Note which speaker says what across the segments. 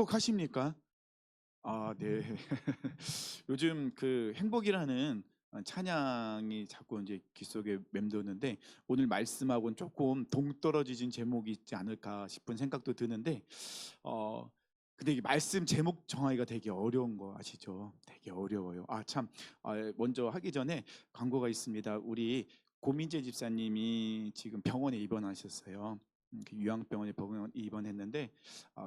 Speaker 1: 행복하십니까? 아, 네. 요즘 그 행복이라는 찬양이 자꾸 이제 귀 속에 맴도는데 오늘 말씀하고는 조금 동떨어지진 제목이 있지 않을까 싶은 생각도 드는데 어 근데 이 말씀 제목 정하기가 되게 어려운 거 아시죠? 되게 어려워요. 아 참, 먼저 하기 전에 광고가 있습니다. 우리 고민재 집사님이 지금 병원에 입원하셨어요. 그 요양병원에 입원했는데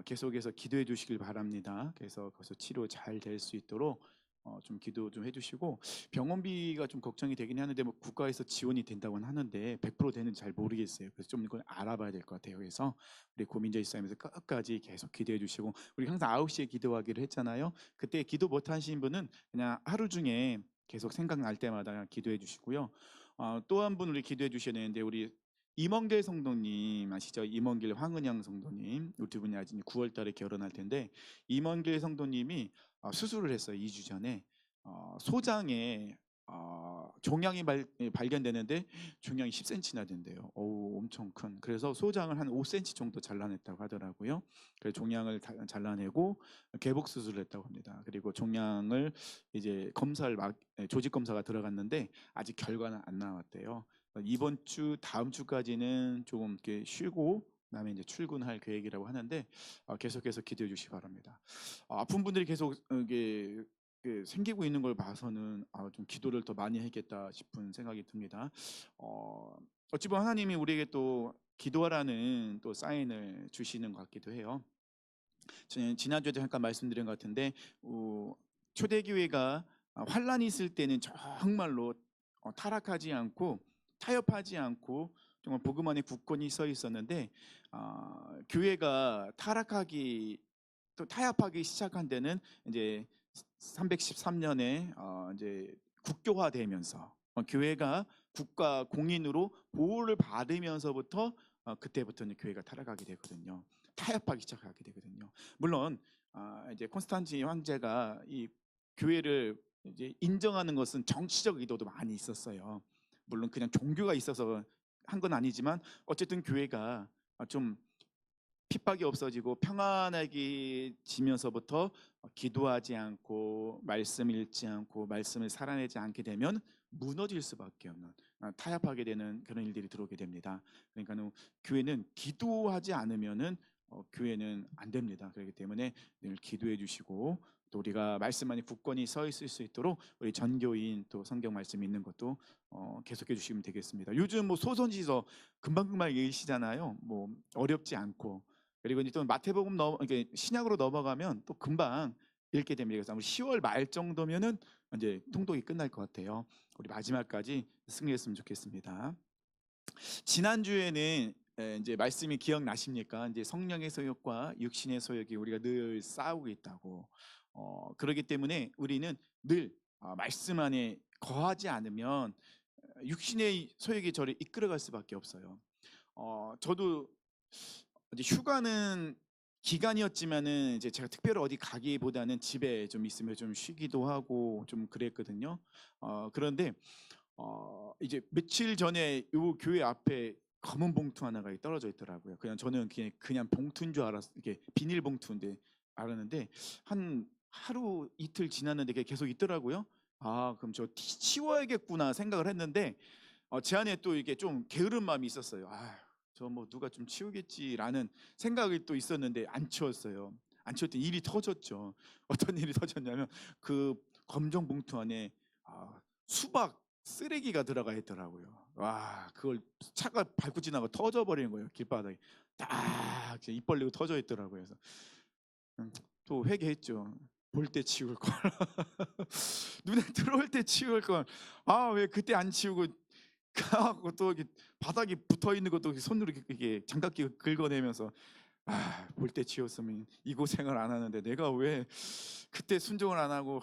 Speaker 1: 계속해서 기도해 주시길 바랍니다. 그래서 거기서 치료 잘 될 수 있도록 좀 기도 좀 해주시고, 병원비가 좀 걱정이 되긴 하는데 뭐 국가에서 지원이 된다고는 하는데 100% 되는지 잘 모르겠어요. 그래서 좀 이걸 알아봐야 될 것 같아요. 그래서 우리 고민자 입사님에서 끝까지 계속 기도해 주시고, 우리 항상 9시에 기도하기로 했잖아요. 그때 기도 못 하신 분은 그냥 하루 중에 계속 생각날 때마다 기도해 주시고요. 또 한 분 우리 기도해 주셔야 되는데, 우리 임원길 성도님 아시죠? 임원길 황은영 성도님, 이 두 분이 아직 9월 달에 결혼할 텐데, 임원길 성도님이 수술을 했어요. 2주 전에 소장에 종양이 발견되는데 종양이 10cm나 된대요. 오, 엄청 큰. 그래서 소장을 한 5cm 정도 잘라냈다고 하더라고요. 그래서 종양을 잘라내고 개복 수술을 했다고 합니다. 그리고 종양을 이제 조직 검사가 들어갔는데 아직 결과는 안 나왔대요. 이번 주 다음 주까지는 조금 이렇게 쉬고 그다음에 이제 출근할 계획이라고 하는데 계속해서 기도해 주시기 바랍니다. 아픈 분들이 계속 이게 생기고 있는 걸 봐서는 좀 기도를 더 많이 해야겠다 싶은 생각이 듭니다. 어찌 보면 하나님이 우리에게 또 기도하라는 또 사인을 주시는 것 같기도 해요. 저는 지난주에도 잠깐 말씀드린 것 같은데 초대교회가 환란이 있을 때는 정말로 타락하지 않고 타협하지 않고 정말 복음 안에 굳건히 서 있었는데, 교회가 타락하기 또 타협하기 시작한 데는 이제 313년에 이제 국교화되면서 교회가 국가 공인으로 보호를 받으면서부터 그때부터 이제 교회가 타락하게 되거든요. 타협하기 시작하게 되거든요. 물론 이제 콘스탄틴 황제가 이 교회를 이제 인정하는 것은 정치적 의도도 많이 있었어요. 물론 그냥 종교가 있어서 한 건 아니지만 어쨌든 교회가 좀 핍박이 없어지고 평안하게 지면서부터 기도하지 않고 말씀 읽지 않고 말씀을 살아내지 않게 되면 무너질 수밖에 없는, 타협하게 되는 그런 일들이 들어오게 됩니다. 그러니까 교회는 기도하지 않으면은 교회는 안 됩니다. 그렇기 때문에 늘 기도해 주시고, 또 우리가 말씀 안에 굳건히 서 있을 수 있도록 우리 전교인 또 성경 말씀 있는 것도 계속해 주시면 되겠습니다. 요즘 뭐 소선지서 금방금방 읽으시잖아요. 뭐 어렵지 않고. 그리고 이제 또 마태복음 이게 신약으로 넘어가면 또 금방 읽게 됩니다. 그래서 아마 10월 말 정도면은 이제 통독이 끝날 것 같아요. 우리 마지막까지 승리했으면 좋겠습니다. 지난주에는 이제 말씀이 기억나십니까? 이제 성령의 소욕과 육신의 소욕이 우리가 늘 싸우고 있다고. 그렇기 때문에 우리는 늘 말씀 안에 거하지 않으면 육신의 소욕이 저를 이끌어갈 수밖에 없어요. 저도 이제 휴가는 기간이었지만은 이제 제가 특별히 어디 가기보다는 집에 좀 있으면 좀 쉬기도 하고 좀 그랬거든요. 그런데 이제 며칠 전에 요 교회 앞에 검은 봉투 하나가 떨어져 있더라고요. 그냥 저는 그냥 봉투인 줄 알았, 이게 비닐 봉투인데 알았는데 한 하루 이틀 지났는데 그게 계속 있더라고요. 그럼 저 치워야겠구나 생각을 했는데 제 안에 또 이게 좀 게으른 마음이 있었어요. 저 뭐 누가 좀 치우겠지라는 생각이 또 있었는데 안 치웠어요. 안 치웠더니 일이 터졌죠. 어떤 일이 터졌냐면 그 검정 봉투 안에 수박 쓰레기가 들어가 있더라고요. 와, 그걸 차가 밟고 지나가 터져 버리는 거예요. 길바닥에 딱 입 벌리고 터져 있더라고요. 그래서 또 회개했죠. 볼 때 치울 걸. 눈에 들어올 때 치울 걸. 왜 그때 안 치우고 가고 또 이렇게 바닥에 붙어 있는 것도 손으로 이렇게 장갑끼 긁어내면서 볼 때 치웠으면 이 고생을 안 하는데 내가 왜 그때 순종을 안 하고.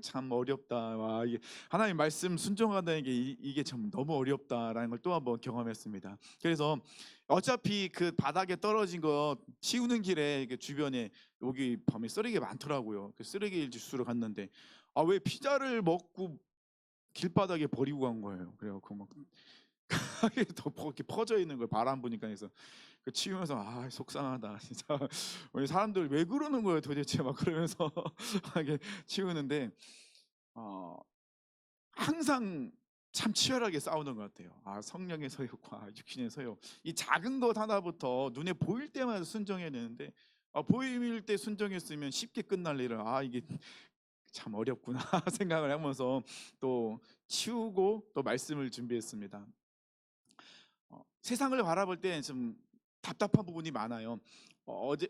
Speaker 1: 참 어렵다. 이게 하나님 말씀 순종한다는 게 이게 참 너무 어렵다라는 걸 또 한번 경험했습니다. 그래서 어차피 그 바닥에 떨어진 거 치우는 길에 주변에 여기 밤에 쓰레기 많더라고요. 그 쓰레기 주스러 갔는데 왜 피자를 먹고 길바닥에 버리고 간 거예요. 그래갖고 막 더 이렇게 퍼져 있는 거예요. 바람 부니까. 그래서 그 치우면서 아 속상하다 진짜. 우리 사람들 왜 그러는 거예요 도대체 막 그러면서 이게 치우는데 어 항상 참 치열하게 싸우는 것 같아요. 아 성령의 서욕과 육신의 서욕. 이 작은 것 하나부터 눈에 보일 때마다 순종해야 되는데 보일 때 순종했으면 쉽게 끝날 일을 이게 참 어렵구나 생각을 하면서 또 치우고 또 말씀을 준비했습니다. 세상을 바라볼 때 좀 답답한 부분이 많아요. 어제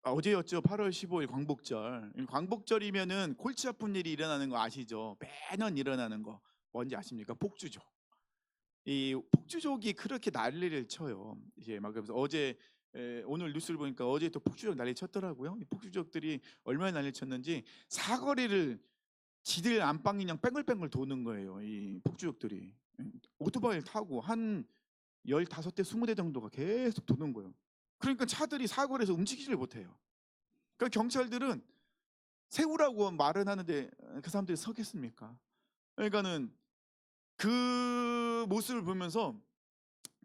Speaker 1: 어제였죠. 8월 15일 광복절. 이 광복절이면은 골치 아픈 일이 일어나는 거 아시죠? 매년 일어나는 거 뭔지 아십니까? 폭주족. 이 폭주족이 그렇게 난리를 쳐요. 이제 막 그러면서 오늘 뉴스를 보니까 어제 또 폭주족 난리 쳤더라고요. 이 폭주족들이 얼마나 난리 쳤는지 사거리를 지들 안방인형 뺑글뺑글 도는 거예요. 이 폭주족들이. 오토바이를 타고 한 15대 20대 정도가 계속 도는 거예요. 그러니까 차들이 사거리에서 움직이지를 못해요. 그러니까 경찰들은 세우라고 말은 하는데 그 사람들이 서겠습니까? 그러니까는 그 모습을 보면서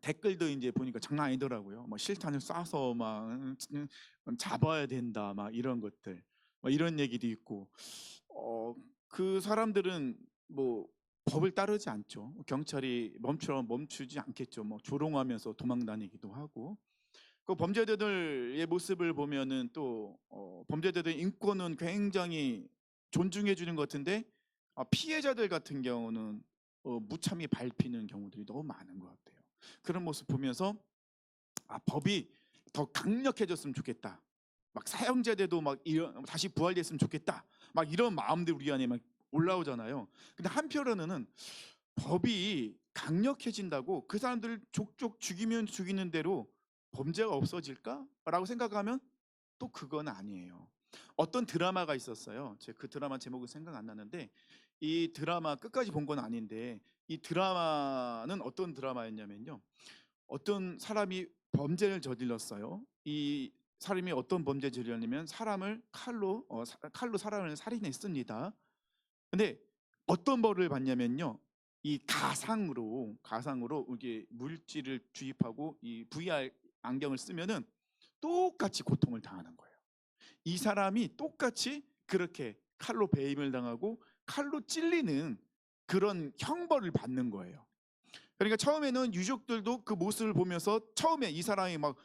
Speaker 1: 댓글도 이제 보니까 장난 아니더라고요. 뭐 실탄을 쏴서 막 잡아야 된다 막 이런 것들. 뭐 이런 얘기도 있고 그 사람들은 뭐 법을 따르지 않죠. 경찰이 멈추지 않겠죠. 뭐 조롱하면서 도망 다니기도 하고. 그 범죄자들의 모습을 보면은 또 범죄자들의 인권은 굉장히 존중해 주는 것 같은데 피해자들 같은 경우는 무참히 밟히는 경우들이 너무 많은 것 같아요. 그런 모습 보면서 법이 더 강력해졌으면 좋겠다. 막 사형제대도 막 다시 부활됐으면 좋겠다. 막 이런 마음들 우리 안에 막 올라오잖아요. 근데 한편으로는 법이 강력해진다고 그 사람들을 족족 죽이면 죽이는 대로 범죄가 없어질까라고 생각하면 또 그건 아니에요. 어떤 드라마가 있었어요. 제가 그 드라마 제목은 생각 안 나는데 이 드라마 끝까지 본 건 아닌데 이 드라마는 어떤 드라마였냐면요. 어떤 사람이 범죄를 저질렀어요. 이 사람이 어떤 범죄를 저질렀냐면 사람을 칼로 사람을 살인했습니다. 근데 어떤 벌을 받냐면요. 이 가상으로 이게 물질을 주입하고 이 VR 안경을 쓰면은 똑같이 고통을 당하는 거예요. 이 사람이 똑같이 그렇게 칼로 배임을 당하고 칼로 찔리는 그런 형벌을 받는 거예요. 그러니까 처음에는 유족들도 그 모습을 보면서 처음에 이 사람이 막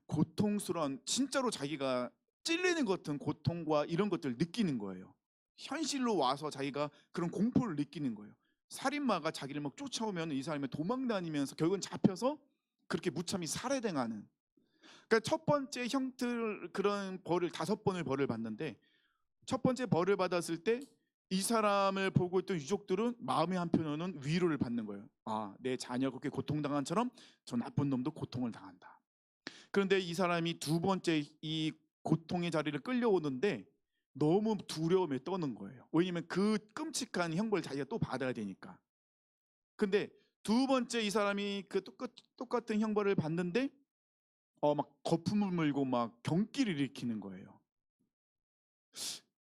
Speaker 1: 고통스러운 진짜로 자기가 찔리는 것 같은 고통과 이런 것들을 느끼는 거예요. 현실로 와서 자기가 그런 공포를 느끼는 거예요. 살인마가 자기를 막 쫓아오면 이 사람이 도망 다니면서 결국은 잡혀서 그렇게 무참히 살해당하는. 그러니까 첫 번째 형틀 그런 벌을 5번을 벌을 받는데 첫 번째 벌을 받았을 때 이 사람을 보고 있던 유족들은 마음의 한편으로는 위로를 받는 거예요. 내 자녀가 그렇게 고통당한처럼 저 나쁜 놈도 고통을 당한다. 그런데 이 사람이 두 번째 이 고통의 자리를 끌려오는데 너무 두려움에 떠는 거예요. 왜냐면 그 끔찍한 형벌을 자기가 또 받아야 되니까. 근데 두 번째 이 사람이 그 똑같은 형벌을 받는데 막 거품을 물고 막 경기를 일으키는 거예요.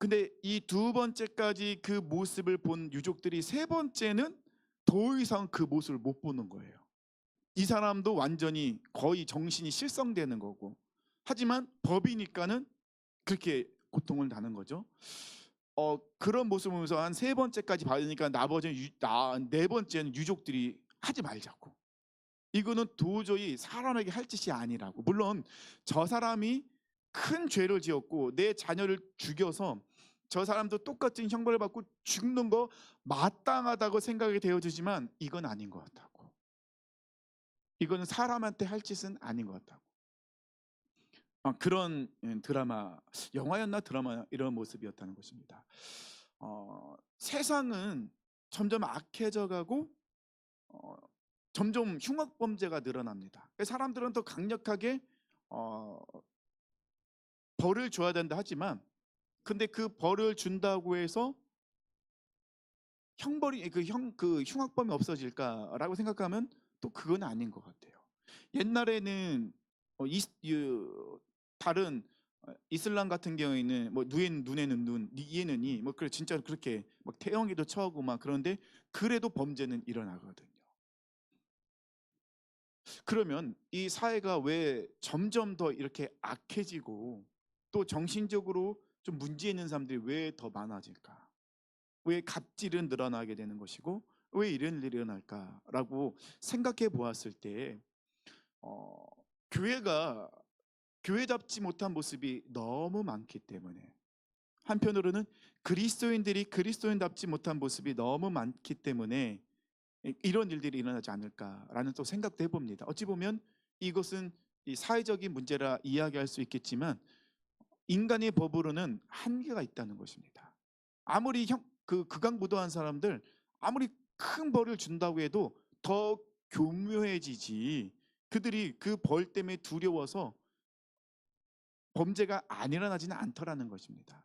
Speaker 1: 근데 이 두 번째까지 그 모습을 본 유족들이 세 번째는 더 이상 그 모습을 못 보는 거예요. 이 사람도 완전히 거의 정신이 실성되는 거고. 하지만 법이니까는 그렇게 고통을 당하는 거죠. 그런 모습을 보면서 한 세 번째까지 받으니까 네 번째는 유족들이 하지 말자고. 이거는 도저히 사람에게 할 짓이 아니라고. 물론 저 사람이 큰 죄를 지었고 내 자녀를 죽여서 저 사람도 똑같은 형벌을 받고 죽는 거 마땅하다고 생각이 되어지지만 이건 아닌 것 같다고. 이거는 사람한테 할 짓은 아닌 것 같다고. 그런 드라마, 영화였나 드라마 이런 모습이었다는 것입니다. 세상은 점점 악해져 가고 어, 점점 흉악 범죄가 늘어납니다. 사람들은 더 강력하게 어, 벌을 줘야 된다 하지만 근데 그 벌을 준다고 해서 형벌이 그 흉악범이 없어질까라고 생각하면 또 그건 아닌 것 같아요. 옛날에는 다른 이슬람 같은 경우에는 뭐 눈에는 눈, 이에는 이, 뭐 진짜 로 그렇게 막 태형에도 처하고 막 그런데 그래도 범죄는 일어나거든요. 그러면 이 사회가 왜 점점 더 이렇게 악해지고 또 정신적으로 좀 문제 있는 사람들이 왜 더 많아질까? 왜 갑질은 늘어나게 되는 것이고 왜 이런 일이 일어날까라고 생각해 보았을 때 어, 교회가 교회답지 못한 모습이 너무 많기 때문에, 한편으로는 그리스도인들이 그리스도인답지 못한 모습이 너무 많기 때문에 이런 일들이 일어나지 않을까라는 또 생각도 해봅니다. 어찌 보면 이것은 이 사회적인 문제라 이야기할 수 있겠지만 인간의 법으로는 한계가 있다는 것입니다. 아무리 극악무도한 사람들 아무리 큰 벌을 준다고 해도 더 교묘해지지, 그들이 그 벌 때문에 두려워서 범죄가 안 일어나지는 않더라는 것입니다.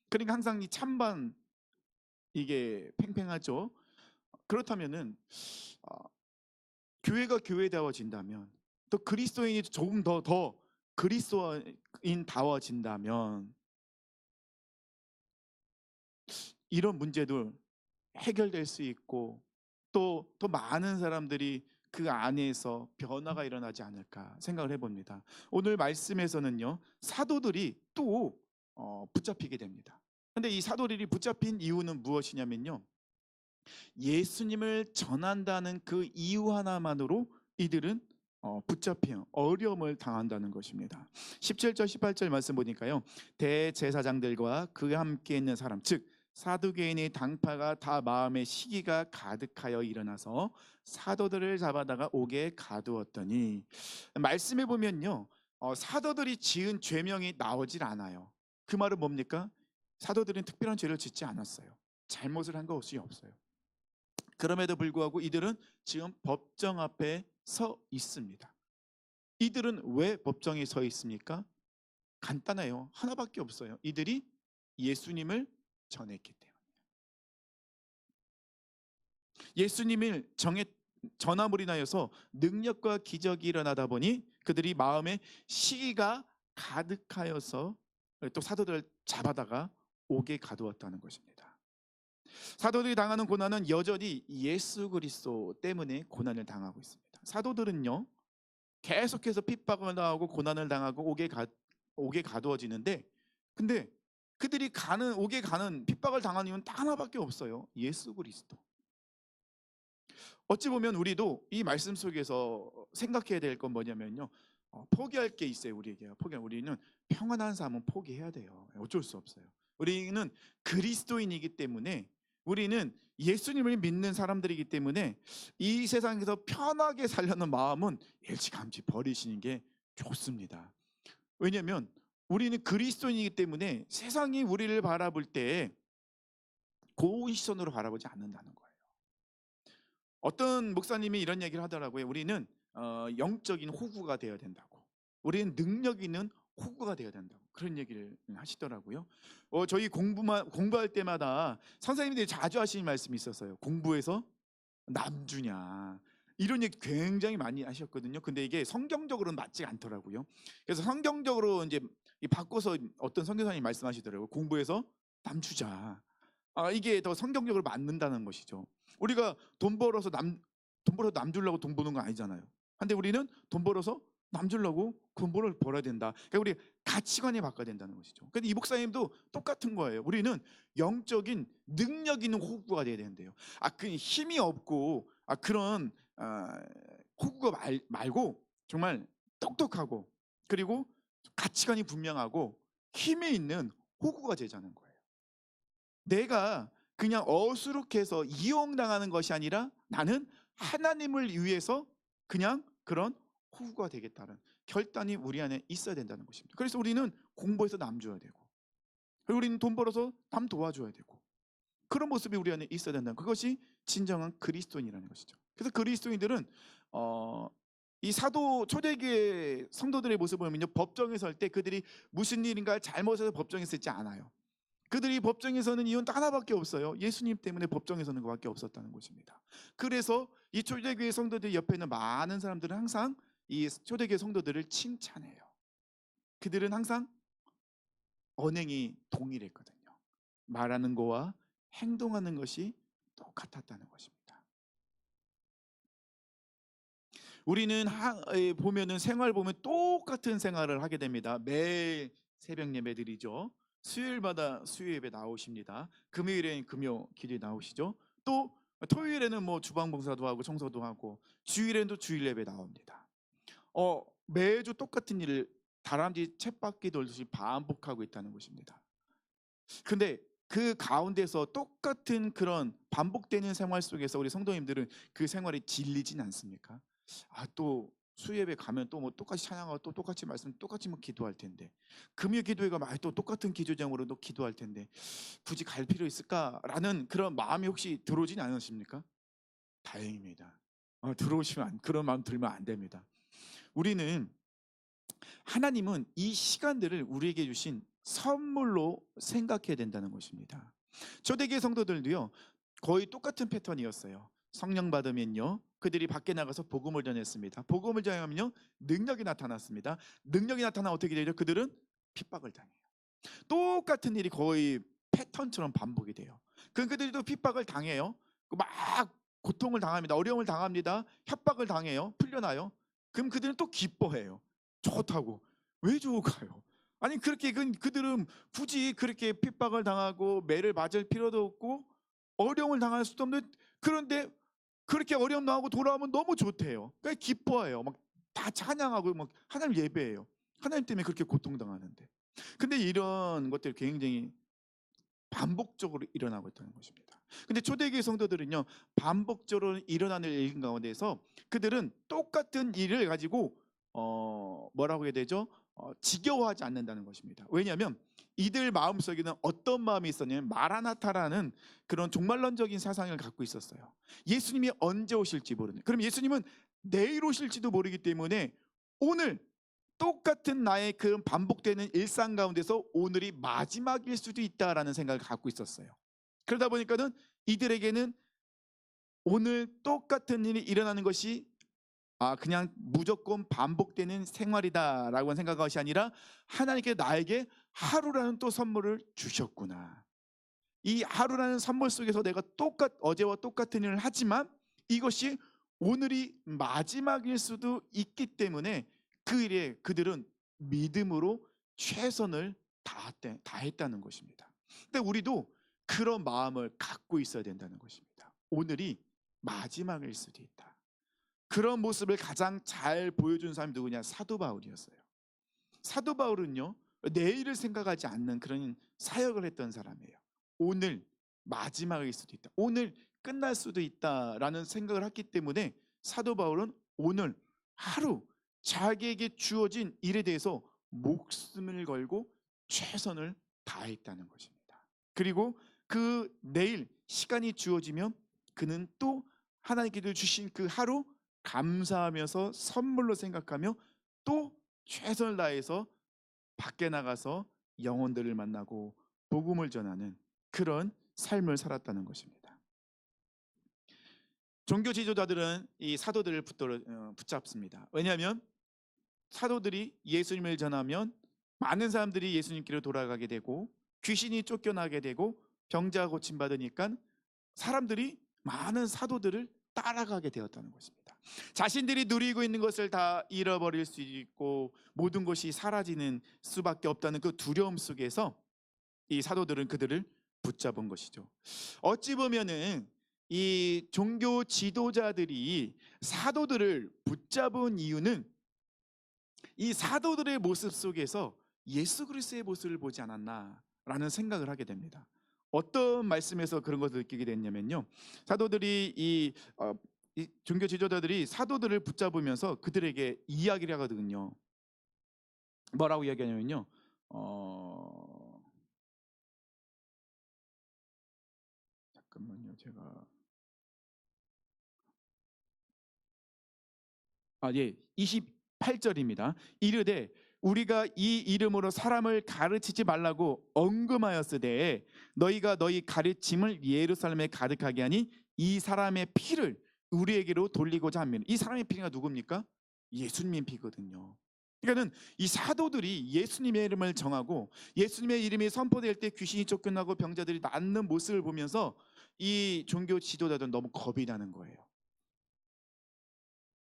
Speaker 1: 그러니까 항상 이 찬반 이게 팽팽하죠. 그렇다면은 어, 교회가 교회다워진다면 또 그리스도인이 조금 더 그리스도인다워진다면 이런 문제도 해결될 수 있고 또 더 많은 사람들이 그 안에서 변화가 일어나지 않을까 생각을 해봅니다. 오늘 말씀에서는요, 사도들이 또 붙잡히게 됩니다. 근데 이 사도들이 붙잡힌 이유는 무엇이냐면요, 예수님을 전한다는 그 이유 하나만으로 이들은 붙잡혀 어려움을 당한다는 것입니다. 17절 18절 말씀 보니까요, 대제사장들과 그와 함께 있는 사람 즉 사두개인의 당파가 다 마음에 시기가 가득하여 일어나서 사도들을 잡아다가 옥에 가두었더니, 말씀해 보면요, 사도들이 지은 죄명이 나오질 않아요. 그 말은 뭡니까? 사도들은 특별한 죄를 짓지 않았어요. 잘못을 한 것이 없어요. 그럼에도 불구하고 이들은 지금 법정 앞에 서 있습니다. 이들은 왜 법정에 서 있습니까? 간단해요. 하나밖에 없어요. 이들이 예수님을 전했기 때문에. 예수님을 전함으로 인하여서 능력과 기적이 일어나다 보니 그들이 마음에 시기가 가득하여서 또 사도들을 잡아다가 옥에 가두었다는 것입니다. 사도들이 당하는 고난은 여전히 예수 그리스도 때문에 고난을 당하고 있습니다. 사도들은요, 계속해서 핍박을 당하고 고난을 당하고 옥에 가두어지는데, 근데 그들이 옥에 가는 핍박을 당하는 이유는 딱 하나밖에 없어요. 예수 그리스도. 어찌 보면 우리도 이 말씀 속에서 생각해야 될 건 뭐냐면요, 포기할 게 있어요. 우리에게요. 우리는 평안한 삶은 포기해야 돼요. 어쩔 수 없어요. 우리는 그리스도인이기 때문에, 우리는 예수님을 믿는 사람들이기 때문에 이 세상에서 편하게 살려는 마음은 일찌감치 버리시는 게 좋습니다. 왜냐하면 우리는 그리스도인이기 때문에 세상이 우리를 바라볼 때 고운 시선으로 바라보지 않는다는 거예요. 어떤 목사님이 이런 얘기를 하더라고요. 우리는 영적인 호구가 되어야 된다고. 우리는 능력 있는 호구가 되어야 된다고. 그런 얘기를 하시더라고요. 저희 공부할 때마다 선생님들이 자주 하시는 말씀이 있었어요. 공부해서 남주냐. 이런 얘기 굉장히 많이 하셨거든요. 근데 이게 성경적으로는 맞지 않더라고요. 그래서 성경적으로 이제 바꿔서 어떤 선교사님이 말씀하시더라고요. 공부해서 남주자. 이게 더 성경적으로 맞는다는 것이죠. 우리가 돈 벌어서 남 주려고 돈 버는 거 아니잖아요. 근데 우리는 돈 벌어서 남 주려고 돈벌을 벌어야 된다. 그러니까 우리 가치관이 바꿔야 된다는 것이죠. 근데 이 목사님도 똑같은 거예요. 우리는 영적인 능력 있는 호구가 돼야 되는데요. 그 힘이 없고 그런 호구가 말고 정말 똑똑하고 그리고 가치관이 분명하고 힘이 있는 호구가 되자는 거예요. 내가 그냥 어수룩해서 이용당하는 것이 아니라 나는 하나님을 위해서 그냥 그런 호구가 되겠다는 결단이 우리 안에 있어야 된다는 것입니다. 그래서 우리는 공부해서 남 줘야 되고, 그리고 우리는 돈 벌어서 남 도와줘야 되고, 그런 모습이 우리 안에 있어야 된다는, 그것이 진정한 그리스도인이라는 것이죠. 그래서 그리스도인들은 이 사도 초대교회 성도들의 모습을 보면요, 법정에 설 때 그들이 무슨 일인가 잘못해서 법정에 서지 않아요. 그들이 법정에 서는 이유는 딱 하나밖에 없어요. 예수님 때문에 법정에 서는 것밖에 없었다는 것입니다. 그래서 이 초대교회 성도들 옆에 있는 많은 사람들은 항상 이 초대교회 성도들을 칭찬해요. 그들은 항상 언행이 동일했거든요. 말하는 거와 행동하는 것이 똑같았다는 것입니다. 우리는 보면은 생활 보면 똑같은 생활을 하게 됩니다. 매일 새벽 예배 드리죠. 수요일마다 수요 예배 나오십니다. 금요일엔 금요 기도에 나오시죠. 또 토요일에는 뭐 주방 봉사도 하고 청소도 하고 주일에는 또 주일 예배 나옵니다. 매주 똑같은 일을 다람쥐 쳇바퀴 돌듯이 반복하고 있다는 것입니다. 근데 그 가운데서 똑같은 그런 반복되는 생활 속에서 우리 성도님들은 그 생활이 질리진 않습니까? 또 수예배 가면 또 뭐 똑같이 찬양하고 또 똑같이 말씀 똑같이 뭐 기도할 텐데 금요 기도회 가면 또 똑같은 기도장으로도 기도할 텐데 굳이 갈 필요 있을까라는 그런 마음이 혹시 들어오진 않으십니까? 다행입니다. 들어오시면 그런 마음 들면 안 됩니다. 우리는 하나님은 이 시간들을 우리에게 주신 선물로 생각해야 된다는 것입니다. 초대교회 성도들도요 거의 똑같은 패턴이었어요. 성령 받으면요 그들이 밖에 나가서 복음을 전했습니다. 복음을 전하면요 능력이 나타났습니다. 능력이 나타나 어떻게 되죠? 그들은 핍박을 당해요. 똑같은 일이 거의 패턴처럼 반복이 돼요. 그들도 핍박을 당해요. 막 고통을 당합니다. 어려움을 당합니다. 협박을 당해요. 풀려나요. 그럼 그들은 또 기뻐해요. 좋다고. 왜 좋을까요? 아니 그렇게 그들은 굳이 그렇게 핍박을 당하고 매를 맞을 필요도 없고 어려움을 당할 수도 없는데 그런데 그렇게 어려움 당하고 돌아오면 너무 좋대요. 그러니까 기뻐해요. 막 다 찬양하고 막 하나님 예배해요. 하나님 때문에 그렇게 고통당하는데. 근데 이런 것들이 굉장히 반복적으로 일어나고 있다는 것입니다. 근데 초대교회 성도들은요 반복적으로 일어나는 일 가운데서 그들은 똑같은 일을 가지고 뭐라고 해야 되죠? 지겨워하지 않는다는 것입니다. 왜냐하면 이들 마음속에는 어떤 마음이 있었냐면 마라나타라는 그런 종말론적인 사상을 갖고 있었어요. 예수님이 언제 오실지 모르는. 그럼 예수님은 내일 오실지도 모르기 때문에 오늘 똑같은 나의 그 반복되는 일상 가운데서 오늘이 마지막일 수도 있다라는 생각을 갖고 있었어요. 그러다 보니까는 이들에게는 오늘 똑같은 일이 일어나는 것이 그냥 무조건 반복되는 생활이다라고 생각한 것이 아니라 하나님께 나에게 하루라는 또 선물을 주셨구나. 이 하루라는 선물 속에서 내가 어제와 똑같은 일을 하지만 이것이 오늘이 마지막일 수도 있기 때문에 그 일에 그들은 믿음으로 최선을 다했다는 것입니다. 근데 우리도 그런 마음을 갖고 있어야 된다는 것입니다. 오늘이 마지막일 수도 있다. 그런 모습을 가장 잘 보여준 사람이 누구냐? 사도 바울이었어요. 사도 바울은요 내일을 생각하지 않는 그런 사역을 했던 사람이에요. 오늘 마지막일 수도 있다. 오늘 끝날 수도 있다라는 생각을 했기 때문에 사도 바울은 오늘 하루 자기에게 주어진 일에 대해서 목숨을 걸고 최선을 다했다는 것입니다. 그리고 그 내일 시간이 주어지면 그는 또 하나님께서 주신 그 하루 감사하면서 선물로 생각하며 또 최선을 다해서 밖에 나가서 영혼들을 만나고 복음을 전하는 그런 삶을 살았다는 것입니다. 종교 지도자들은 이 사도들을 붙잡습니다. 왜냐하면 사도들이 예수님을 전하면 많은 사람들이 예수님께로 돌아가게 되고 귀신이 쫓겨나게 되고 병자가 고침받으니까 사람들이 많은 사도들을 따라가게 되었다는 것입니다. 자신들이 누리고 있는 것을 다 잃어버릴 수 있고 모든 것이 사라지는 수밖에 없다는 그 두려움 속에서 이 사도들은 그들을 붙잡은 것이죠. 어찌 보면은 이 종교 지도자들이 사도들을 붙잡은 이유는 이 사도들의 모습 속에서 예수 그리스도의 모습을 보지 않았나라는 생각을 하게 됩니다. 어떤 말씀에서 그런 것을 느끼게 됐냐면요. 사도들이 이 종교 지도자들이 사도들을 붙잡으면서 그들에게 이야기를 하거든요. 뭐라고 이야기하냐면요. 잠깐만요. 제가 28절입니다. 이르되 우리가 이 이름으로 사람을 가르치지 말라고 언금하였으되 너희가 너희 가르침을 예루살렘에 가득하게 하니 이 사람의 피를 우리에게로 돌리고자 합니다. 이 사람의 피가 누굽니까? 예수님의 피거든요. 그러니까는 이 사도들이 예수님의 이름을 정하고 예수님의 이름이 선포될 때 귀신이 쫓겨나고 병자들이 낫는 모습을 보면서 이 종교 지도자들은 너무 겁이 나는 거예요.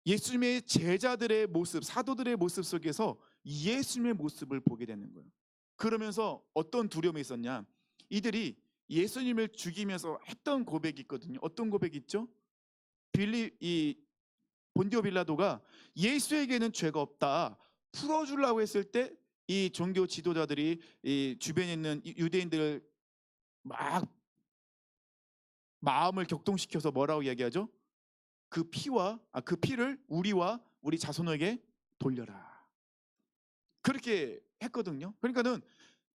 Speaker 1: 예수님의 제자들의 모습, 사도들의 모습 속에서 예수님의 모습을 보게 되는 거예요. 그러면서 어떤 두려움이 있었냐? 이들이 예수님을 죽이면서 했던 고백이 있거든요. 어떤 고백이 있죠? 이 본디오 빌라도가 예수에게는 죄가 없다 풀어주려고 했을 때 이 종교 지도자들이 이 주변에 있는 유대인들 막 마음을 격동시켜서 뭐라고 이야기하죠? 그 피를 우리와 우리 자손에게 돌려라. 그렇게 했거든요. 그러니까는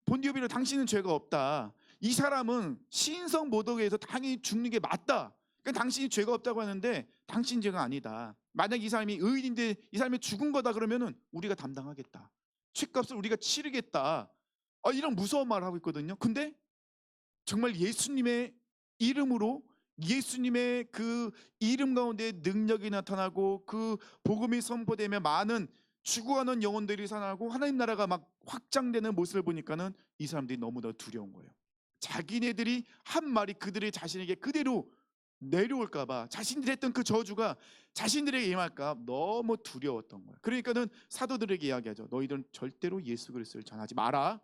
Speaker 1: 본디오 빌라도 당신은 죄가 없다. 이 사람은 신성 모독에 의해서 당연히 죽는 게 맞다. 그러니까 당신이 죄가 없다고 하는데 당신 죄가 아니다. 만약 이 사람이 의인인데 이 사람이 죽은 거다 그러면은 우리가 담당하겠다. 죗값을 우리가 치르겠다. 이런 무서운 말을 하고 있거든요. 근데 정말 예수님의 이름으로 예수님의 그 이름 가운데 능력이 나타나고 그 복음이 선포되며 많은 죽어가는 영혼들이 살아나고 하나님 나라가 막 확장되는 모습을 보니까는 이 사람들이 너무나 두려운 거예요. 자기네들이 한 말이 그들의 자신에게 그대로 내려올까봐, 자신들이 했던 그 저주가 자신들에게 임할까 너무 두려웠던 거예요. 그러니까는 사도들에게 이야기하죠. 너희들은 절대로 예수 그리스도를 전하지 마라.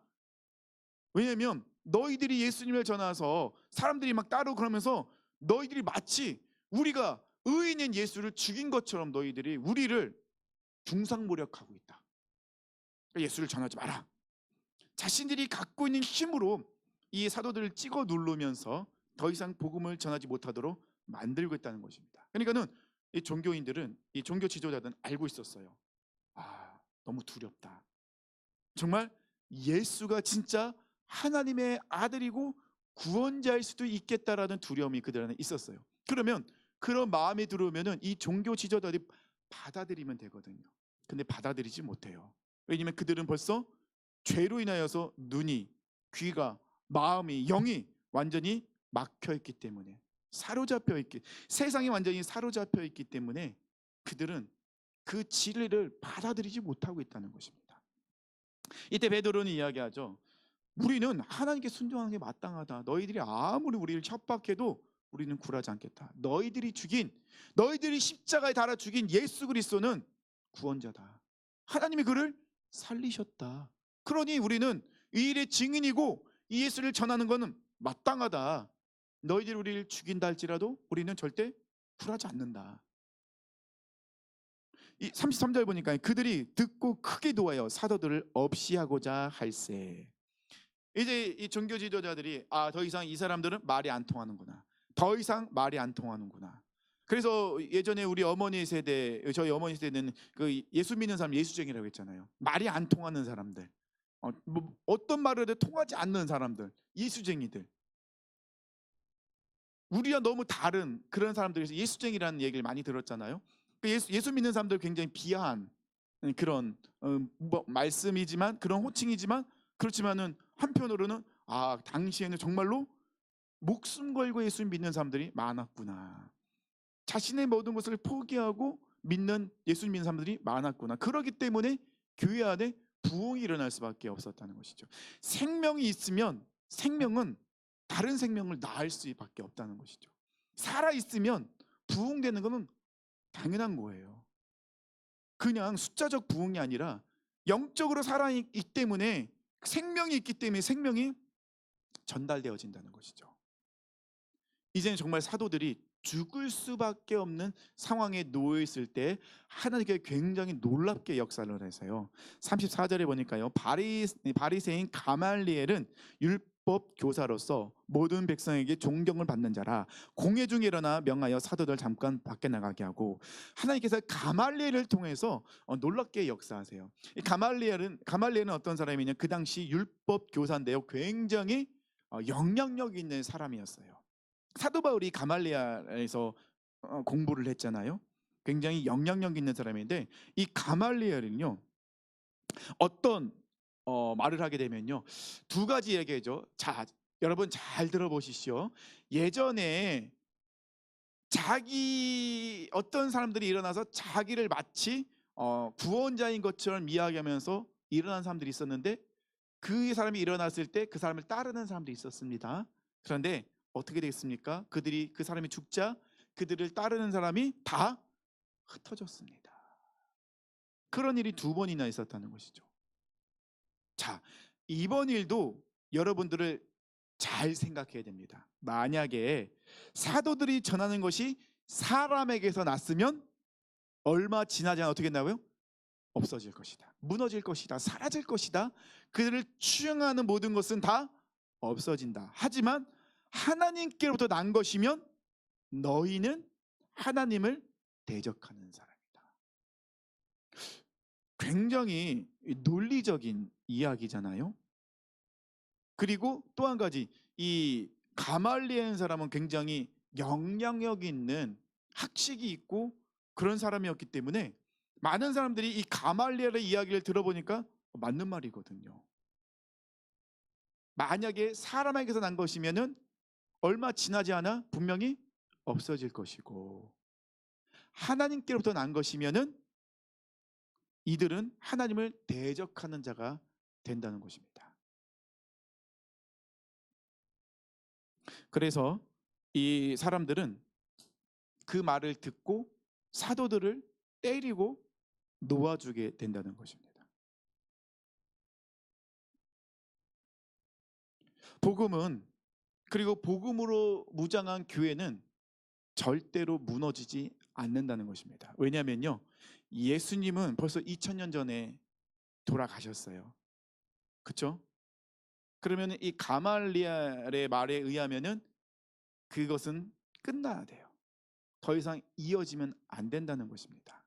Speaker 1: 왜냐하면 너희들이 예수님을 전해서 사람들이 막 따르고 그러면서 너희들이 마치 우리가 의인인 예수를 죽인 것처럼 너희들이 우리를 중상모략하고 있다. 예수를 전하지 마라. 자신들이 갖고 있는 힘으로 이 사도들을 찍어 누르면서 더 이상 복음을 전하지 못하도록 만들고 있다는 것입니다. 그러니까는 이 종교인들은, 이 종교 지도자들은 알고 있었어요. 너무 두렵다. 정말 예수가 진짜 하나님의 아들이고 구원자일 수도 있겠다라는 두려움이 그들 안에 있었어요. 그러면 그런 마음이 들어오면은 이 종교 지도자들이 받아들이면 되거든요. 근데 받아들이지 못해요. 왜냐면 그들은 벌써 죄로 인하여서 눈이, 귀가, 마음이, 영이 완전히 막혀 있기 때문에, 세상이 완전히 사로잡혀 있기 때문에 그들은 그 진리를 받아들이지 못하고 있다는 것입니다. 이때 베드로는 이야기하죠. 우리는 하나님께 순종하는 게 마땅하다. 너희들이 아무리 우리를 협박해도 우리는 굴하지 않겠다. 너희들이 십자가에 달아 죽인 예수 그리스도는 구원자다. 하나님이 그를 살리셨다. 그러니 우리는 이 일의 증인이고 이 예수를 전하는 것은 마땅하다. 너희들이 우리를 죽인다 할지라도 우리는 절대 굴하지 않는다. 이 33절 보니까 그들이 듣고 크게 노하여 사도들을 없이하고자 할세. 이제 이 종교 지도자들이 더 이상 이 사람들은 말이 안 통하는구나. 더 이상 말이 안 통하는구나. 그래서 예전에 우리 어머니 세대, 저희 어머니 세대는 그 예수 믿는 사람 예수쟁이라고 했잖아요. 말이 안 통하는 사람들, 어떤 말을 해도 통하지 않는 사람들, 예수쟁이들. 우리와 너무 다른 그런 사람들에서 예수쟁이라는 얘기를 많이 들었잖아요. 예수 믿는 사람들 굉장히 비하한 그런 말씀이지만, 그런 호칭이지만, 그렇지만은 한편으로는 당시에는 정말로 목숨 걸고 예수 믿는 사람들이 많았구나. 자신의 모든 것을 포기하고 믿는 예수 믿는 사람들이 많았구나. 그렇기 때문에 교회 안에 부흥이 일어날 수밖에 없었다는 것이죠. 생명이 있으면 생명은 다른 생명을 낳을 수밖에 없다는 것이죠. 살아 있으면 부흥되는 것은 당연한 거예요. 그냥 숫자적 부흥이 아니라 영적으로 살아있기 때문에, 생명이 있기 때문에 생명이 전달되어진다는 것이죠. 이제는 정말 사도들이 죽을 수밖에 없는 상황에 놓여 있을 때 하나님께 굉장히 놀랍게 역사를 해서요. 34절에 보니까요. 바리새인 가말리엘은 율법 교사로서 모든 백성에게 존경을 받는 자라 공회 중에 일어나 명하여 사도들 잠깐 밖에 나가게 하고, 하나님께서 가말리엘을 통해서 놀랍게 역사하세요. 이 가말리엘은 어떤 사람이냐? 그 당시 율법 교사인데요. 굉장히 영향력 있는 사람이었어요. 사도 바울이 가말리엘에서 공부를 했잖아요. 굉장히 영향력 있는 사람인데, 이 가말리엘은요 어떤 말을 하게 되면요 두 가지 얘기죠. 자, 여러분 잘 들어보시죠. 예전에 어떤 사람들이 일어나서 자기를 마치 구원자인 것처럼 이야기하면서 일어난 사람들이 있었는데, 그 사람이 일어났을 때 그 사람을 따르는 사람들이 있었습니다. 그런데 어떻게 되겠습니까? 그 사람이 죽자 그들을 따르는 사람이 다 흩어졌습니다. 그런 일이 두 번이나 있었다는 것이죠. 자, 이번 일도 여러분들을 잘 생각해야 됩니다. 만약에 사도들이 전하는 것이 사람에게서 났으면 얼마 지나지 않아 어떻게 된다고요? 없어질 것이다. 무너질 것이다. 사라질 것이다. 그들을 추앙하는 모든 것은 다 없어진다. 하지만 하나님께로부터 난 것이면 너희는 하나님을 대적하는 사람이다. 굉장히 논리적인 이야기잖아요. 그리고 또 한 가지, 이 가말리엘 사람은 굉장히 영향력 있는 학식이 있고 그런 사람이었기 때문에 많은 사람들이 이 가말리엘의 이야기를 들어보니까 맞는 말이거든요. 만약에 사람에게서 난 것이면은 얼마 지나지 않아 분명히 없어질 것이고, 하나님께로부터 난 것이면은 이들은 하나님을 대적하는 자가 된다는 것입니다. 그래서 이 사람들은 그 말을 듣고 사도들을 때리고 놓아주게 된다는 것입니다. 복음은, 그리고 복음으로 무장한 교회는 절대로 무너지지 않는다는 것입니다. 왜냐하면요, 예수님은 벌써 2000년 전에 돌아가셨어요. 그렇죠? 그러면 이 가말리엘의 말에 의하면은 그것은 끝나야 돼요. 더 이상 이어지면 안 된다는 것입니다.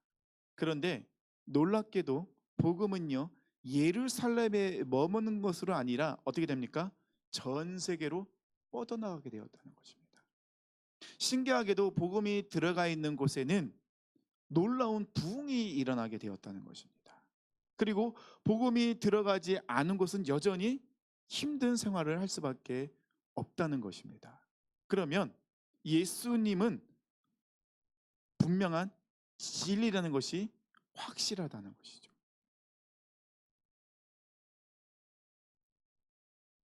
Speaker 1: 그런데 놀랍게도 복음은요, 예루살렘에 머무는 것으로 아니라 어떻게 됩니까? 전 세계로 뻗어나가게 되었다는 것입니다. 신기하게도 복음이 들어가 있는 곳에는 놀라운 부흥이 일어나게 되었다는 것입니다. 그리고 복음이 들어가지 않은 곳은 여전히 힘든 생활을 할 수밖에 없다는 것입니다. 그러면 예수님은 분명한 진리라는 것이 확실하다는 것이죠.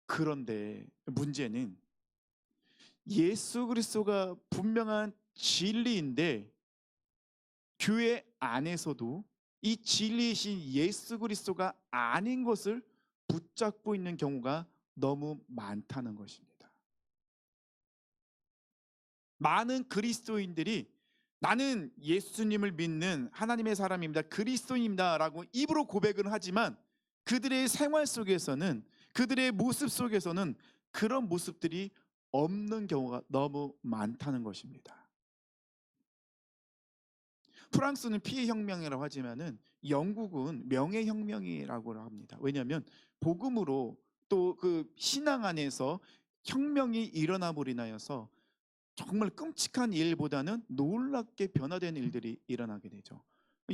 Speaker 1: 그런데 문제는 예수 그리스도가 분명한 진리인데 교회 안에서도 이 진리이신 예수 그리스도가 아닌 것을 붙잡고 있는 경우가 너무 많다는 것입니다. 많은 그리스도인들이 나는 예수님을 믿는 하나님의 사람입니다, 그리스도인입니다 라고 입으로 고백은 하지만 그들의 생활 속에서는, 그들의 모습 속에서는 그런 모습들이 없는 경우가 너무 많다는 것입니다. 프랑스는 피해혁명이라고 하지만은 영국은 명예혁명이라고 합니다. 왜냐하면 복음으로 또 그 신앙 안에서 혁명이 일어남으로 인하여서 정말 끔찍한 일보다는 놀랍게 변화되는 일들이 일어나게 되죠.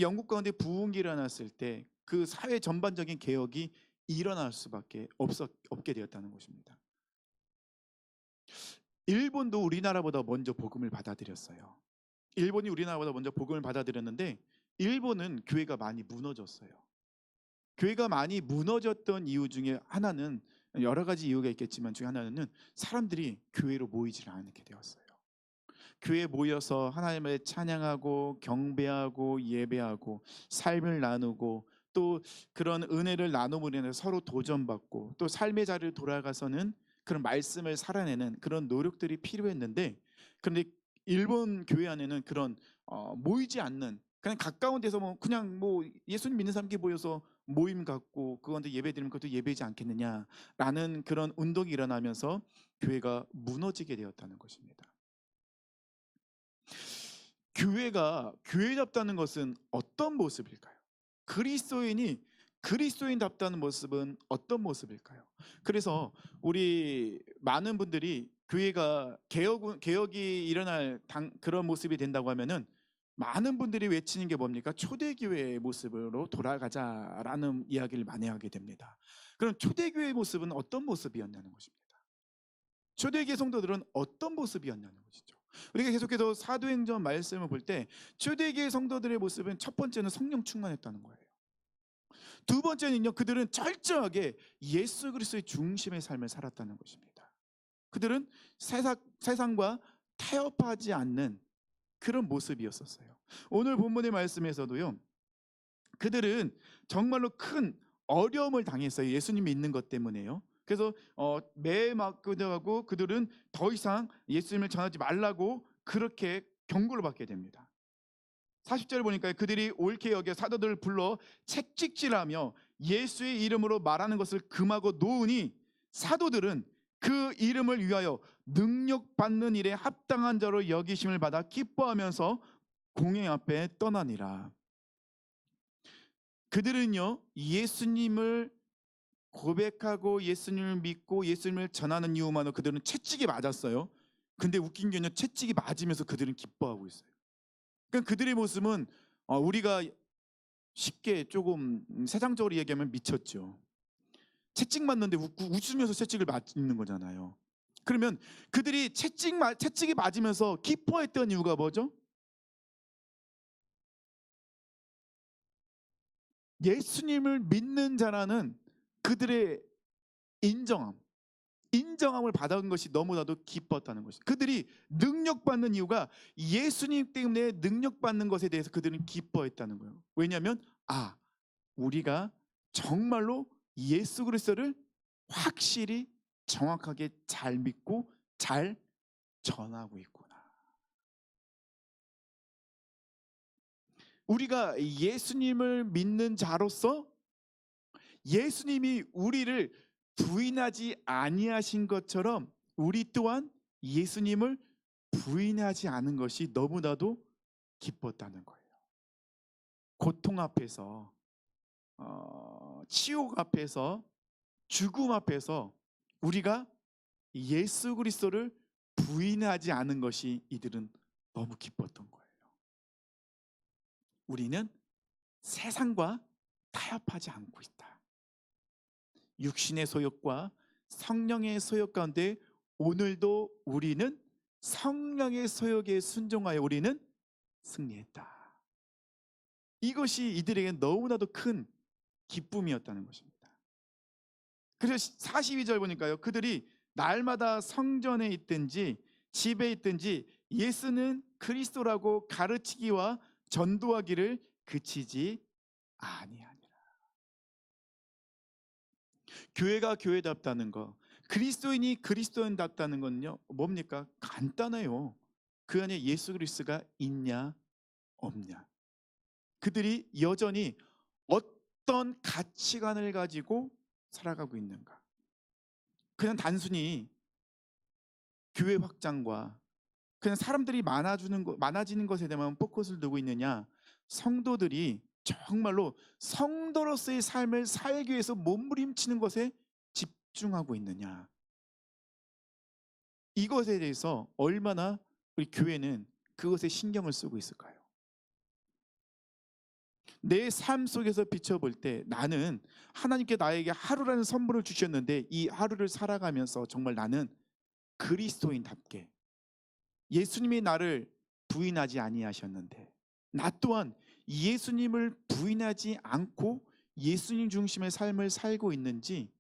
Speaker 1: 영국 가운데 부흥이 일어났을 때 그 사회 전반적인 개혁이 일어날 수밖에 없게 되었다는 것입니다. 일본도 우리나라보다 먼저 복음을 받아들였어요. 일본이 우리나라보다 먼저 복음을 받아들였는데 일본은 교회가 많이 무너졌어요. 교회가 많이 무너졌던 이유 중에 하나는, 여러 가지 이유가 있겠지만 중에 하나는 사람들이 교회로 모이질 않게 되었어요. 교회에 모여서 하나님을 찬양하고 경배하고 예배하고 삶을 나누고 또 그런 은혜를 나눔으로 인해서 서로 도전받고 또 삶의 자리를 돌아가서는 그런 말씀을 살아내는 그런 노력들이 필요했는데, 그런데 일본 교회 안에는 그런 모이지 않는, 그냥 가까운 데서 뭐 그냥 뭐 예수님 믿는 사람끼리 모여서 모임 갖고 그건데 예배 드리면 그것도 예배지 않겠느냐라는 그런 운동이 일어나면서 교회가 무너지게 되었다는 것입니다. 교회가 교회답다는 것은 어떤 모습일까요? 그리스도인이 그리스도인답다는 모습은 어떤 모습일까요? 그래서 우리 많은 분들이 교회가 개혁이 일어날 그런 모습이 된다고 하면은 많은 분들이 외치는 게 뭡니까? 초대교회의 모습으로 돌아가자라는 이야기를 많이 하게 됩니다. 그럼 초대교회의 모습은 어떤 모습이었냐는 것입니다. 초대교회 성도들은 어떤 모습이었냐는 것이죠. 우리가 계속해서 사도행전 말씀을 볼 때 초대교회 성도들의 모습은 첫 번째는 성령 충만했다는 거예요. 두 번째는요, 그들은 철저하게 예수 그리스도의 중심의 삶을 살았다는 것입니다. 그들은 세상과 타협하지 않는 그런 모습이었었어요. 오늘 본문의 말씀에서도요. 그들은 정말로 큰 어려움을 당했어요. 예수님 믿는 것 때문에요. 그래서 매 맞기도 하고 그들은 더 이상 예수님을 전하지 말라고 그렇게 경고를 받게 됩니다. 40절을 보니까 그들이 옳게 여겨 사도들을 불러 책찍질하며 예수의 이름으로 말하는 것을 금하고 놓으니 사도들은 그 이름을 위하여 능력받는 일에 합당한 자로 여기심을 받아 기뻐하면서 공회 앞에 떠나니라. 그들은요 예수님을 고백하고 예수님을 믿고 예수님을 전하는 이유만으로 그들은 채찍이 맞았어요. 근데 웃긴 게요 채찍이 맞으면서 그들은 기뻐하고 있어요. 그러니까 그들의 모습은 우리가 쉽게 조금 세상적으로 얘기하면 미쳤죠. 채찍 맞는데 웃으면서 채찍을 맞는 거잖아요. 그러면 그들이 채찍이 맞으면서 기뻐했던 이유가 뭐죠? 예수님을 믿는 자라는 그들의 인정함, 인정함을 받은 것이 너무나도 기뻤다는 것이. 그들이 능력받는 이유가 예수님 때문에 능력받는 것에 대해서 그들은 기뻐했다는 거예요. 왜냐하면 우리가 정말로 예수 그리스도를 확실히 정확하게 잘 믿고 잘 전하고 있구나. 우리가 예수님을 믿는 자로서 예수님이 우리를 부인하지 아니하신 것처럼 우리 또한 예수님을 부인하지 않은 것이 너무나도 기뻤다는 거예요. 고통 앞에서 치욕 앞에서 죽음 앞에서 우리가 예수 그리스도를 부인하지 않은 것이 이들은 너무 기뻤던 거예요. 우리는 세상과 타협하지 않고 있다. 육신의 소욕과 성령의 소욕 가운데 오늘도 우리는 성령의 소욕에 순종하여 우리는 승리했다. 이것이 이들에게 너무나도 큰 기쁨이었다는 것입니다. 그래서 42절 보니까요. 그들이 날마다 성전에 있든지 집에 있든지 예수는 그리스도라고 가르치기와 전도하기를 그치지 아니하니라. 교회가 교회답다는 거, 그리스도인이 그리스도인답다는 건요. 뭡니까? 간단해요. 그 안에 예수 그리스도가 있냐 없냐. 그들이 여전히 어떤 가치관을 가지고 살아가고 있는가. 그냥 단순히 교회 확장과 그냥 사람들이 많아지는 것에 대한 포커스를 두고 있느냐, 성도들이 정말로 성도로서의 삶을 살기 위해서 몸부림치는 것에 집중하고 있느냐, 이것에 대해서 얼마나 우리 교회는 그것에 신경을 쓰고 있을까요? 내 삶 속에서 비춰볼 때 나는 하나님께 나에게 하루라는 선물을 주셨는데 이 하루를 살아가면서 정말 나는 그리스도인답게 예수님이 나를 부인하지 아니하셨는데 나 또한 예수님을 부인하지 않고 예수님 중심의 삶을 살고 있는지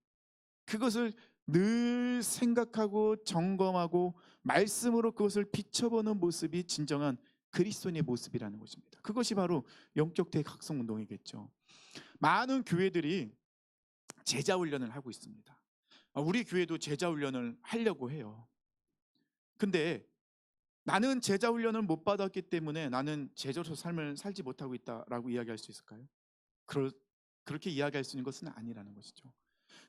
Speaker 1: 그것을 늘 생각하고 점검하고 말씀으로 그것을 비춰보는 모습이 진정한 그리스도인의 모습이라는 것입니다. 그것이 바로 영적 대각성 운동이겠죠. 많은 교회들이 제자 훈련을 하고 있습니다. 우리 교회도 제자 훈련을 하려고 해요. 근데 나는 제자 훈련을 못 받았기 때문에 나는 제자로서 삶을 살지 못하고 있다라고 이야기할 수 있을까요? 그렇게 이야기할 수 있는 것은 아니라는 것이죠.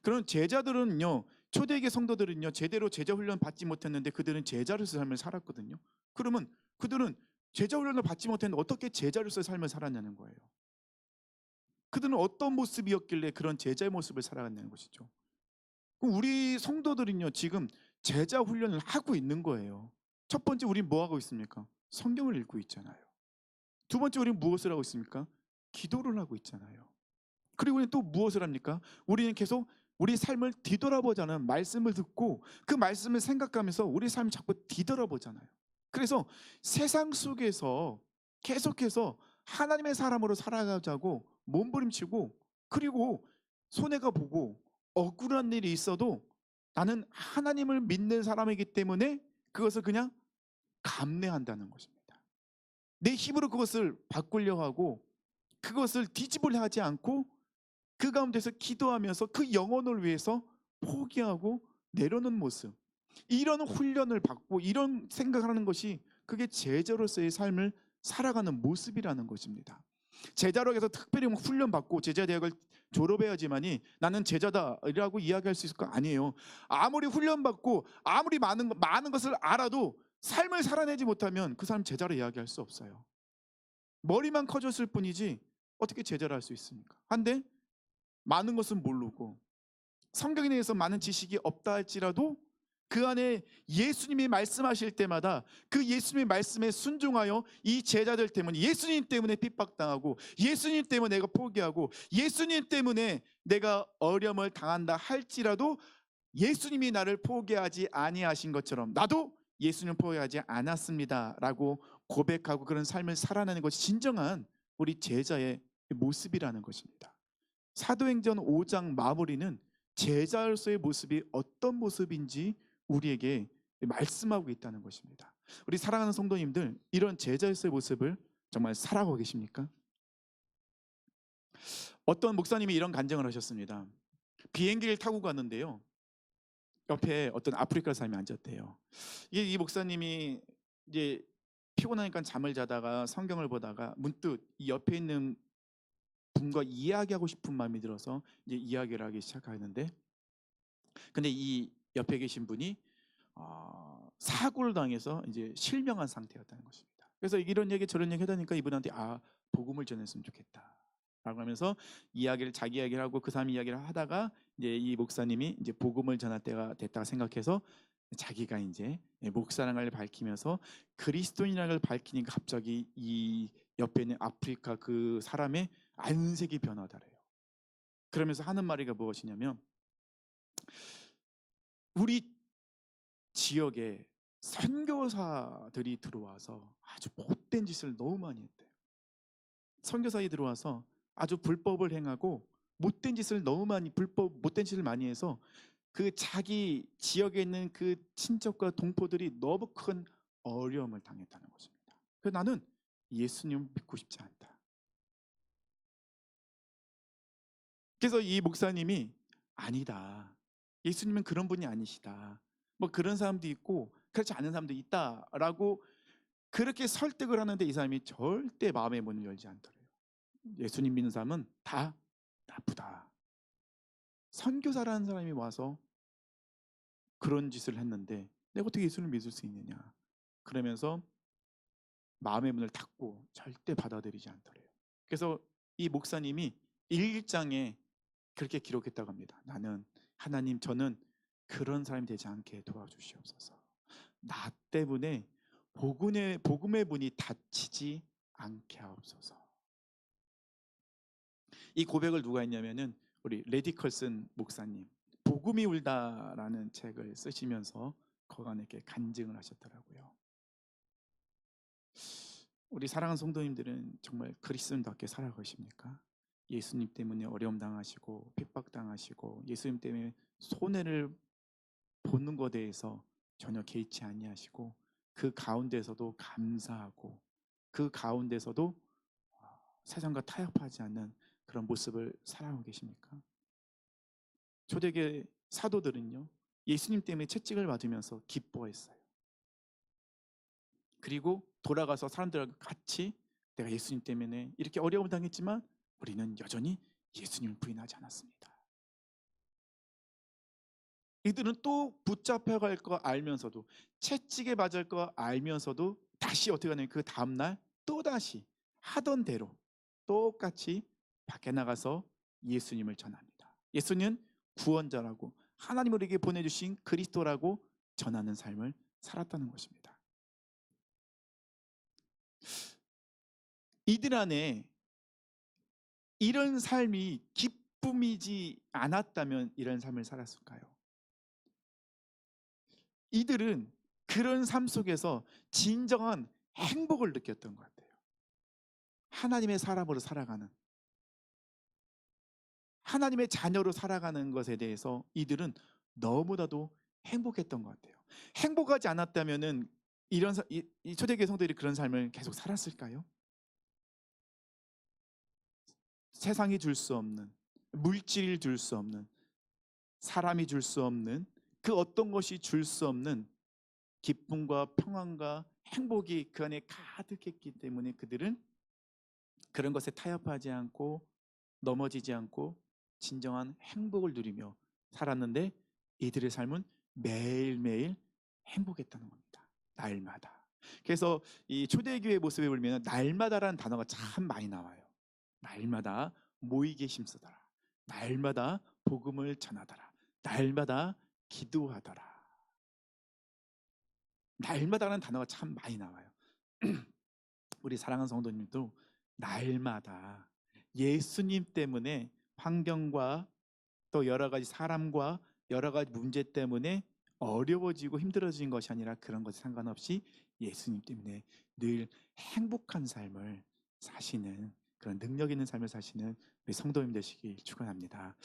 Speaker 1: 그런 제자들은요, 초대기 성도들은요, 제대로 제자 훈련 받지 못했는데 그들은 제자로서 삶을 살았거든요. 그러면 그들은 제자 훈련을 받지 못했는데 어떻게 제자로서 삶을 살았냐는 거예요. 그들은 어떤 모습이었길래 그런 제자의 모습을 살아갔냐는 것이죠. 그럼 우리 성도들은요, 지금 제자 훈련을 하고 있는 거예요. 첫 번째, 우리는 뭐 하고 있습니까? 성경을 읽고 있잖아요. 두 번째, 우리는 무엇을 하고 있습니까? 기도를 하고 있잖아요. 그리고 우리는 또 무엇을 합니까? 우리는 계속 우리 삶을 뒤돌아보자는 말씀을 듣고 그 말씀을 생각하면서 우리 삶을 자꾸 뒤돌아보잖아요. 그래서 세상 속에서 계속해서 하나님의 사람으로 살아가자고 몸부림치고 그리고 손해가 보고 억울한 일이 있어도 나는 하나님을 믿는 사람이기 때문에 그것을 그냥 감내한다는 것입니다. 내 힘으로 그것을 바꾸려고 하고 그것을 뒤집으려 하지 않고 그 가운데서 기도하면서 그 영혼을 위해서 포기하고 내려놓는 모습, 이런 훈련을 받고 이런 생각을 하는 것이 그게 제자로서의 삶을 살아가는 모습이라는 것입니다. 제자로 해서 특별히 훈련받고 제자 대학을 졸업해야지만이 나는 제자다라고 이야기할 수 있을 거 아니에요. 아무리 훈련받고 아무리 많은 것을 알아도 삶을 살아내지 못하면 그 사람 제자로 이야기할 수 없어요. 머리만 커졌을 뿐이지 어떻게 제자를 할 수 있습니까? 한데 많은 것은 모르고 성경에 대해서 많은 지식이 없다 할지라도 그 안에 예수님이 말씀하실 때마다 그 예수님의 말씀에 순종하여 이 제자들 때문에, 예수님 때문에 핍박당하고 예수님 때문에 내가 포기하고 예수님 때문에 내가 어려움을 당한다 할지라도 예수님이 나를 포기하지 아니하신 것처럼 나도 예수님 포기하지 않았습니다라고 고백하고 그런 삶을 살아내는 것이 진정한 우리 제자의 모습이라는 것입니다. 사도행전 5장 마무리는 제자로서의 모습이 어떤 모습인지 우리에게 말씀하고 있다는 것입니다. 우리 사랑하는 성도님들, 이런 제자로서의 모습을 정말 살아가고 계십니까? 어떤 목사님이 이런 간증을 하셨습니다. 비행기를 타고 갔는데요, 옆에 어떤 아프리카 사람이 앉았대요. 이 목사님이 이제 피곤하니까 잠을 자다가 성경을 보다가 문득 이 옆에 있는 분과 이야기하고 싶은 마음이 들어서 이제 이야기를 하기 시작하는데, 근데 이 옆에 계신 분이 사고를 당해서 이제 실명한 상태였다는 것입니다. 그래서 이런 얘기 저런 얘기 하다니까 이분한테 복음을 전했으면 좋겠다 라고 하면서 자기 이야기를 하고 그 사람 이야기를 하다가 이제 이 목사님이 이제 복음을 전할 때가 됐다고 생각해서 자기가 이제 목사랑을 밝히면서 그리스도인이라는 걸 밝히니까 갑자기 이 옆에 있는 아프리카 그 사람의 안색이 변하더래요. 그러면서 하는 말이가 무엇이냐면, 우리 지역에 선교사들이 들어와서 아주 못된 짓을 너무 많이 했대요. 선교사들이 들어와서 아주 불법을 행하고 못된 짓을 너무 많이 못된 짓을 많이 해서 그 자기 지역에 있는 그 친척과 동포들이 너무 큰 어려움을 당했다는 것입니다. 그래서 나는 예수님 믿고 싶지 않다. 그래서 이 목사님이 아니다. 예수님은 그런 분이 아니시다. 뭐 그런 사람도 있고 그렇지 않은 사람도 있다라고 그렇게 설득을 하는데 이 사람이 절대 마음의 문을 열지 않더래요. 예수님 믿는 사람은 다 나쁘다. 선교사라는 사람이 와서 그런 짓을 했는데 내가 어떻게 예수를 믿을 수 있느냐. 그러면서 마음의 문을 닫고 절대 받아들이지 않더래요. 그래서 이 목사님이 1장에 그렇게 기록했다고 합니다. 나는 하나님, 저는 그런 사람이 되지 않게 도와주시옵소서. 나 때문에 복음의 문이 닫히지 않게 하옵소서. 이 고백을 누가 했냐면은 우리 레디컬슨 목사님, 복음이 울다라는 책을 쓰시면서 거간에게 간증을 하셨더라고요. 우리 사랑하는 성도님들은 정말 그리스도인답게 살아가십니까? 예수님 때문에 어려움 당하시고 핍박 당하시고 예수님 때문에 손해를 보는 것에 대해서 전혀 개의치 아니하시고 그 가운데서도 감사하고 그 가운데서도 세상과 타협하지 않는 그런 모습을 살아가고 계십니까? 초대교회 사도들은요, 예수님 때문에 채찍을 맞으면서 기뻐했어요. 그리고 돌아가서 사람들과 같이 내가 예수님 때문에 이렇게 어려움을 당했지만 우리는 여전히 예수님을 부인하지 않았습니다. 이들은 또 붙잡혀갈 거 알면서도, 채찍에 맞을 거 알면서도 다시 어떻게 하냐면 그 다음날 또다시 하던 대로 똑같이 밖에 나가서 예수님을 전합니다. 예수님은 구원자라고 하나님 우리에게 보내주신 그리스도라고 전하는 삶을 살았다는 것입니다. 이들 안에 이런 삶이 기쁨이지 않았다면 이런 삶을 살았을까요? 이들은 그런 삶 속에서 진정한 행복을 느꼈던 것 같아요. 하나님의 사람으로 살아가는, 하나님의 자녀로 살아가는 것에 대해서 이들은 너무나도 행복했던 것 같아요. 행복하지 않았다면은 이 초대교회 성도들이 그런 삶을 계속 살았을까요? 세상이 줄 수 없는, 물질이 줄 수 없는, 사람이 줄 수 없는, 그 어떤 것이 줄 수 없는 기쁨과 평안과 행복이 그 안에 가득했기 때문에 그들은 그런 것에 타협하지 않고 넘어지지 않고 진정한 행복을 누리며 살았는데, 이들의 삶은 매일매일 행복했다는 겁니다. 날마다. 그래서 이 초대교회 모습에 보면 날마다라는 단어가 참 많이 나와요. 날마다 모이게 힘쓰더라. 날마다 복음을 전하더라. 날마다 기도하더라. 날마다라는 단어가 참 많이 나와요. 우리 사랑하는 성도님도 날마다 예수님 때문에 환경과 또 여러 가지 사람과 여러 가지 문제 때문에 어려워지고 힘들어진 것이 아니라, 그런 것에 상관없이 예수님 때문에 늘 행복한 삶을 사시는, 그런 능력 있는 삶을 사시는 우리 성도님 되시길 축원합니다.